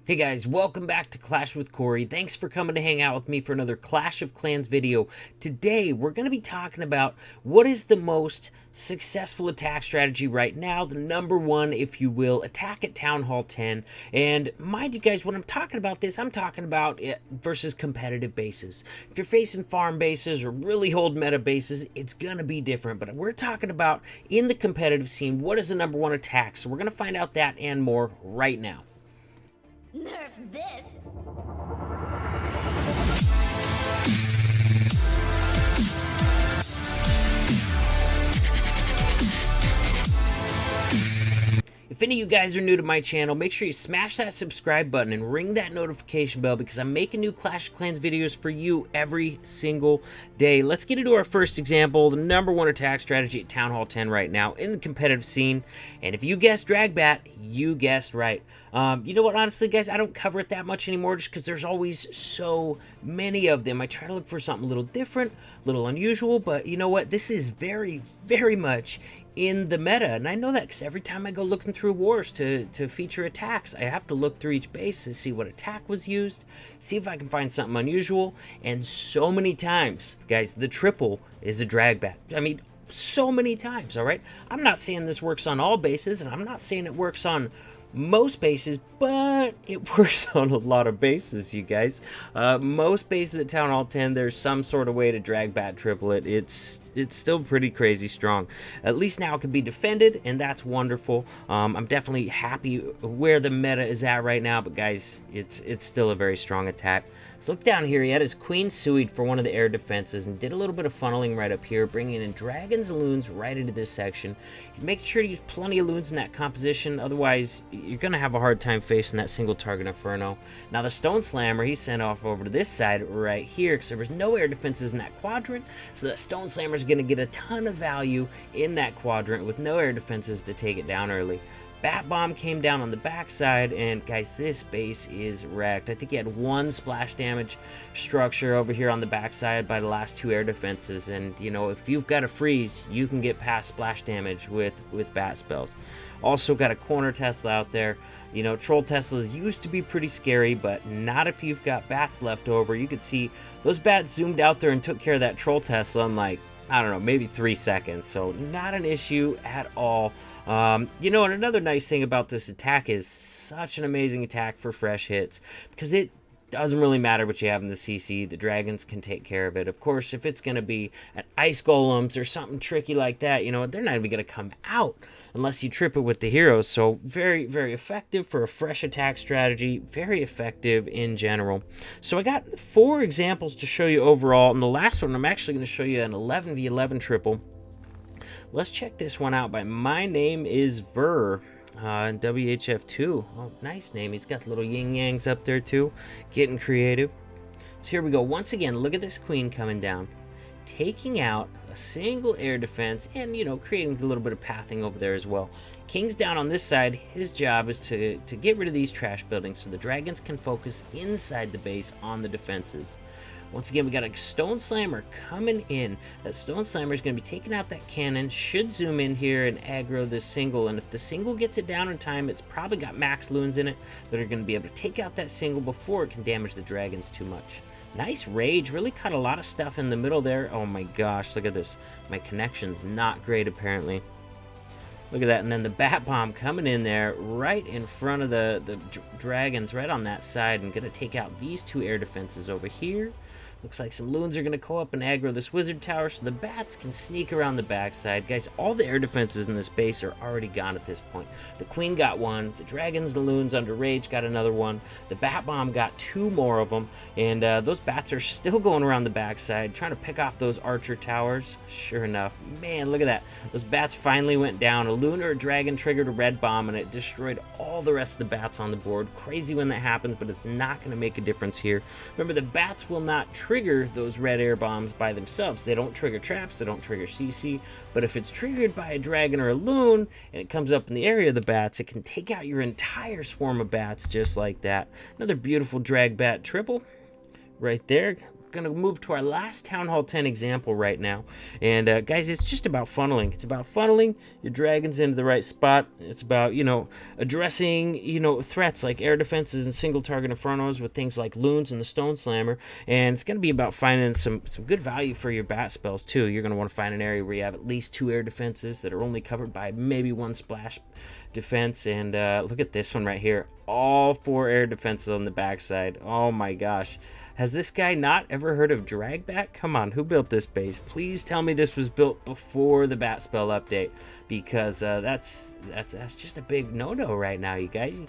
Hey guys, welcome back to Clash with Cory. Thanks for coming to hang out with me for another Clash of Clans video. Today, we're going to be talking about what is the most successful attack strategy right now, the number one, if you will, attack at Town Hall 10. And mind you guys, when I'm talking about this, I'm talking about it versus competitive bases. If you're facing farm bases or really old meta bases, it's going to be different. But we're talking about in the competitive scene, what is the number one attack? So we're going to find out that and more right now. Nerf this! If any of you guys are new to my channel, make sure you smash that subscribe button and ring that notification bell because I'm making new Clash of Clans videos for you every single day. Let's get into our first example, the number one attack strategy at Town Hall 10 right now in the competitive scene. And if you guessed DragBat, you guessed right. You know what, honestly, guys, I don't cover it that much anymore just because there's always so many of them. I try to look for something a little different, a little unusual, but you know what? This is very, very much in the meta, and I know that because every time I go looking through wars to feature attacks, I have to look through each base to see what attack was used, see if I can find something unusual, and so many times, guys, the triple is a DragBat. I mean, so many times, all right? I'm not saying this works on all bases, and I'm not saying it works on most bases, but it works on a lot of bases, you guys. Most bases at Town Hall 10, there's some sort of way to DragBat triple it. It's still pretty crazy strong. At least now it can be defended, and that's wonderful. I'm definitely happy where the meta is at right now, but guys, it's still a very strong attack. So look down here, he had his Queen Suied for one of the air defenses and did a little bit of funneling right up here, bringing in dragons and loons right into this section. He's making sure to use plenty of loons in that composition, otherwise you're going to have a hard time facing that single target Inferno. Now the Stone Slammer, he sent off over to this side right here because there was no air defenses in that quadrant, so that Stone Slammer is going to get a ton of value in that quadrant with no air defenses to take it down early. Bat Bomb came down on the backside, and guys, this base is wrecked. I think he had one splash damage structure over here on the backside by the last two air defenses, and you know, if you've got a freeze, you can get past splash damage with bat spells. Also got a corner Tesla out there. You know, troll Teslas used to be pretty scary, but not if you've got bats left over. You could see those bats zoomed out there and took care of that troll Tesla in like, I don't know, maybe 3 seconds. So not an issue at all. You know, and another nice thing about this attack is such an amazing attack for fresh hits because it doesn't really matter what you have in the CC. The dragons can take care of it. Of course, if it's going to be an ice golems or something tricky like that, you know, they're not even going to come out unless you trip it with the heroes. So very, very effective for a fresh attack strategy. Very effective in general. So I got 4 examples to show you overall. And the last one, I'm actually going to show you an 11v11 triple. Let's check this one out by My Name is Ver. WHF2. Oh, nice name. He's got little yin-yangs up there too. Getting creative. So here we go. Once again, look at this queen coming down. Taking out a single air defense and, you know, creating a little bit of pathing over there as well. King's down on this side. His job is to get rid of these trash buildings so the dragons can focus inside the base on the defenses. Once again, we got a Stone Slammer coming in. That Stone Slammer is going to be taking out that cannon, should zoom in here and aggro this single, and if the single gets it down in time, it's probably got max loons in it that are going to be able to take out that single before it can damage the dragons too much. Nice rage, really cut a lot of stuff in the middle there. Oh my gosh, look at this. My connection's not great apparently. Look at that, and then the Bat Bomb coming in there right in front of the dragons right on that side and going to take out these 2 air defenses over here. Looks like some loons are going to go up and aggro this wizard tower so the bats can sneak around the backside. Guys, all the air defenses in this base are already gone at this point. The queen got one, the dragons and loons under rage got another one, the Bat Bomb got 2 more of them, and those bats are still going around the backside trying to pick off those archer towers. Sure enough, man, look at that. Those bats finally went down. A loon or a dragon triggered a red bomb and it destroyed all the rest of the bats on the board. Crazy when that happens, but it's not going to make a difference here. Remember, the bats will not trigger those red air bombs by themselves. They don't trigger traps, they don't trigger CC, but if it's triggered by a dragon or a loon and it comes up in the area of the bats, it can take out your entire swarm of bats just like that. Another beautiful DragBat triple right there. gonna move to our last Town Hall 10 example right now. And guys, it's just about funneling. It's about funneling your dragons into the right spot. It's about, you know, addressing, you know, threats like air defenses and single target infernos with things like loons and the stone slammer. And it's gonna be about finding some good value for your bat spells too. You're gonna want to find an area where you have at least 2 air defenses that are only covered by maybe 1 splash defense. And look at this one right here, all 4 air defenses on the backside. Oh my gosh, has this guy not ever heard of DragBat? Come on, who built this base? Please tell me this was built before the bat spell update, because that's just a big no-no right now, you guys.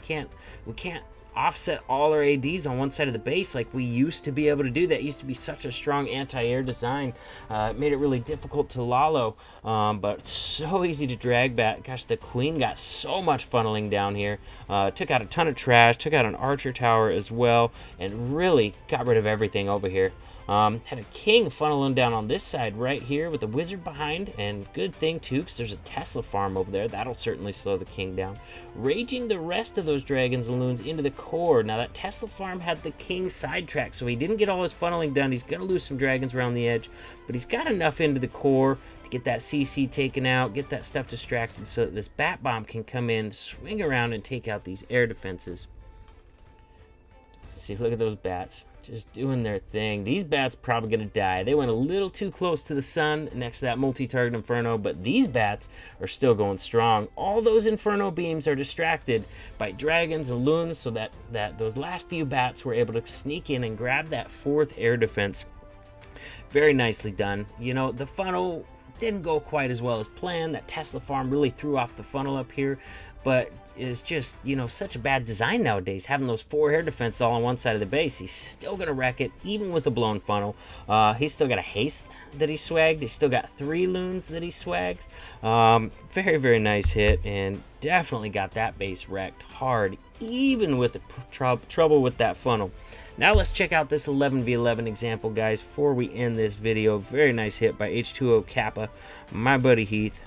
We can't offset all our ADs on one side of the base like we used to be able to do. That used to be such a strong anti-air design. It made it really difficult to Lalo, but so easy to DragBat. Gosh, the queen got so much funneling down here. Took out a ton of trash, took out an archer tower as well, and really got rid of everything over here. Had a king funneling down on this side right here with a wizard behind, and good thing too, because there's a Tesla farm over there. That'll certainly slow the king down. Raging the rest of those dragons and loons into the core. Now that Tesla farm had the king sidetracked, so he didn't get all his funneling done. He's going to lose some dragons around the edge, but he's got enough into the core to get that CC taken out, get that stuff distracted so that this bat bomb can come in, swing around, and take out these air defenses. See, look at those bats. Just doing their thing. These bats probably going to die. They went a little too close to the sun next to that multi-target inferno, but these bats are still going strong. All those inferno beams are distracted by dragons and loons, so that those last few bats were able to sneak in and grab that 4th air defense. Very nicely done. You know, the funnel didn't go quite as well as planned. That Tesla farm really threw off the funnel up here, but it's just, you know, such a bad design nowadays, having those 4 air defenses all on one side of the base. He's still gonna wreck it even with a blown funnel. He's still got a haste that he swagged. He's still got 3 loons that he swags. Very, very nice hit, and definitely got that base wrecked hard, even with the trouble with that funnel. Now let's check out this 11v11 example, guys, before we end this video. Very nice hit by H2O Kappa, my buddy Heath.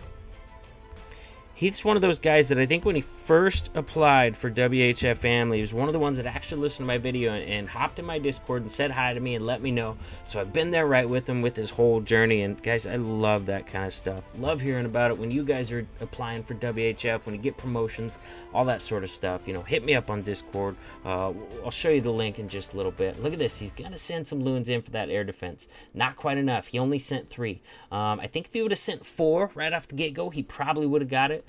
Heath's one of those guys that I think when he first applied for WHF Family, he was one of the ones that actually listened to my video and hopped in my Discord and said hi to me and let me know. So I've been there right with him with his whole journey. And guys, I love that kind of stuff. Love hearing about it when you guys are applying for WHF, when you get promotions, all that sort of stuff. You know, hit me up on Discord. I'll show you the link in just a little bit. Look at this. He's going to send some loons in for that air defense. Not quite enough. He only sent 3. I think if he would have sent 4 right off the get-go, he probably would have got it.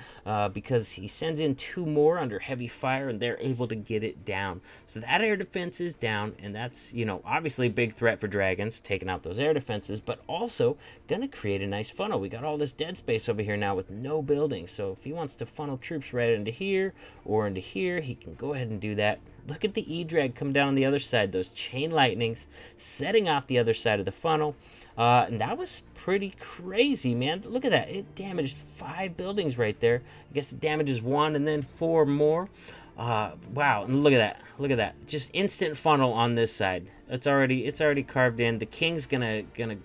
Because he sends in 2 more under heavy fire, and they're able to get it down. So that air defense is down, and that's, you know, obviously a big threat for dragons, taking out those air defenses, but also gonna create a nice funnel. We got all this dead space over here now with no buildings, so if he wants to funnel troops right into here or into here, he can go ahead and do that. Look at the E-Drag come down on the other side, those chain lightnings setting off the other side of the funnel. And that was pretty crazy, man. Look at that. It damaged 5 buildings right there. I guess it damages 1 and then 4 more. Wow, and look at that. Look at that. Just instant funnel on this side. It's already carved in. The king's gonna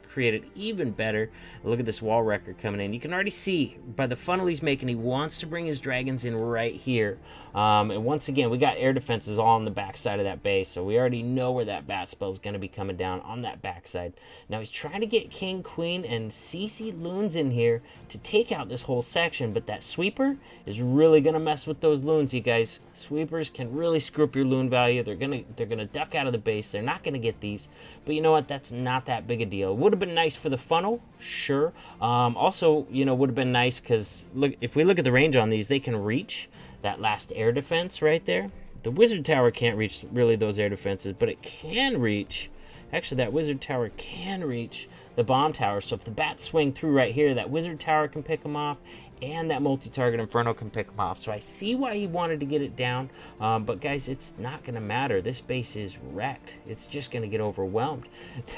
create it even better. Look at this wall wrecker coming in. You can already see by the funnel he's making, he wants to bring his dragons in right here. And once again, we got air defenses all on the back side of that base, so we already know where that bat spell is gonna be coming down on that backside. Now he's trying to get king, queen, and CC loons in here to take out this whole section, but that sweeper is really gonna mess with those loons, you guys. Sweepers can really screw up your loon value. They're gonna duck out of the base. They're not gonna get these, but you know what, that's not that big a deal. Would have been nice for the funnel, sure. Also, you know, would have been nice because look, if we look at the range on these, they can reach that last air defense right there. The wizard tower can't reach really those air defenses, but it can reach, actually that wizard tower can reach the bomb tower. So if the bats swing through right here, that wizard tower can pick them off, and that multi-target inferno can pick them off. So I see why he wanted to get it down, but guys, it's not gonna matter. This base is wrecked. It's just gonna get overwhelmed.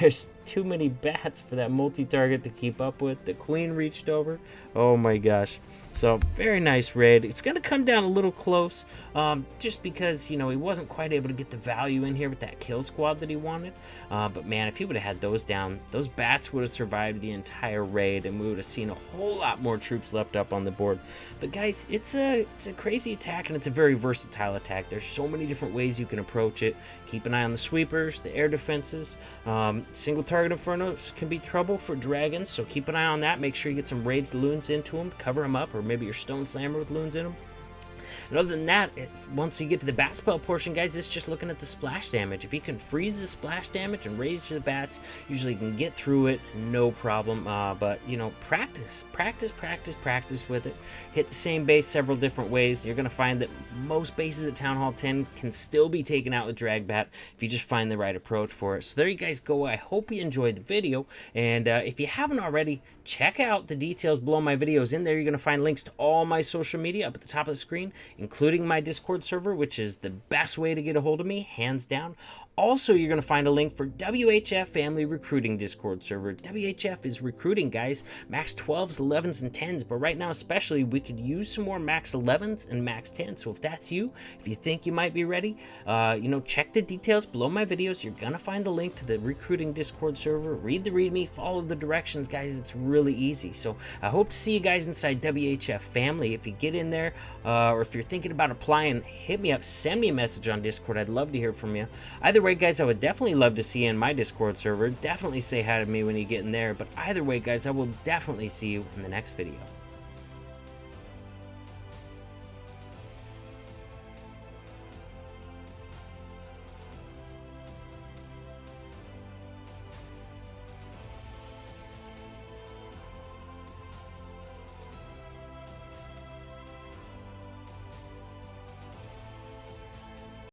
There's too many bats for that multi-target to keep up with. The queen reached over. Oh my gosh. So very nice raid. It's going to come down a little close, just because, you know, he wasn't quite able to get the value in here with that kill squad that he wanted. But man, if he would have had those down, those bats would have survived the entire raid, and we would have seen a whole lot more troops left up on the board. But guys, it's a crazy attack, and it's a very versatile attack. There's so many different ways you can approach it. Keep an eye on the sweepers, the air defenses. Single target infernos can be trouble for dragons, so keep an eye on that. Make sure you get some raid loons into them, cover them up, or maybe your stone slammer with loons in them. And other than that, once you get to the bat spell portion, guys, it's just looking at the splash damage. If you can freeze the splash damage and raise the bats, usually you can get through it, no problem. But, you know, practice with it. Hit the same base several different ways. You're going to find that most bases at Town Hall 10 can still be taken out with DragBat if you just find the right approach for it. So there you guys go. I hope you enjoyed the video. And if you haven't already, check out the details below my videos. In there, you're going to find links to all my social media up at the top of the screen, including my Discord server, which is the best way to get a hold of me, hands down. Also, you're going to find a link for WHF Family Recruiting Discord server. WHF is recruiting, guys. Max 12s, 11s, and 10s. But right now, especially, we could use some more max 11s and max 10s. So if that's you, if you think you might be ready, you know, check the details below my videos. You're going to find the link to the recruiting Discord server. Read the README, follow the directions, guys. It's really easy. So I hope to see you guys inside WHF Family. If you get in there, or if you're thinking about applying, hit me up. Send me a message on Discord. I'd love to hear from you. Either way, guys, I would definitely love to see you in my Discord server. Definitely say hi to me when you get in there. But either way, guys, I will definitely see you in the next video.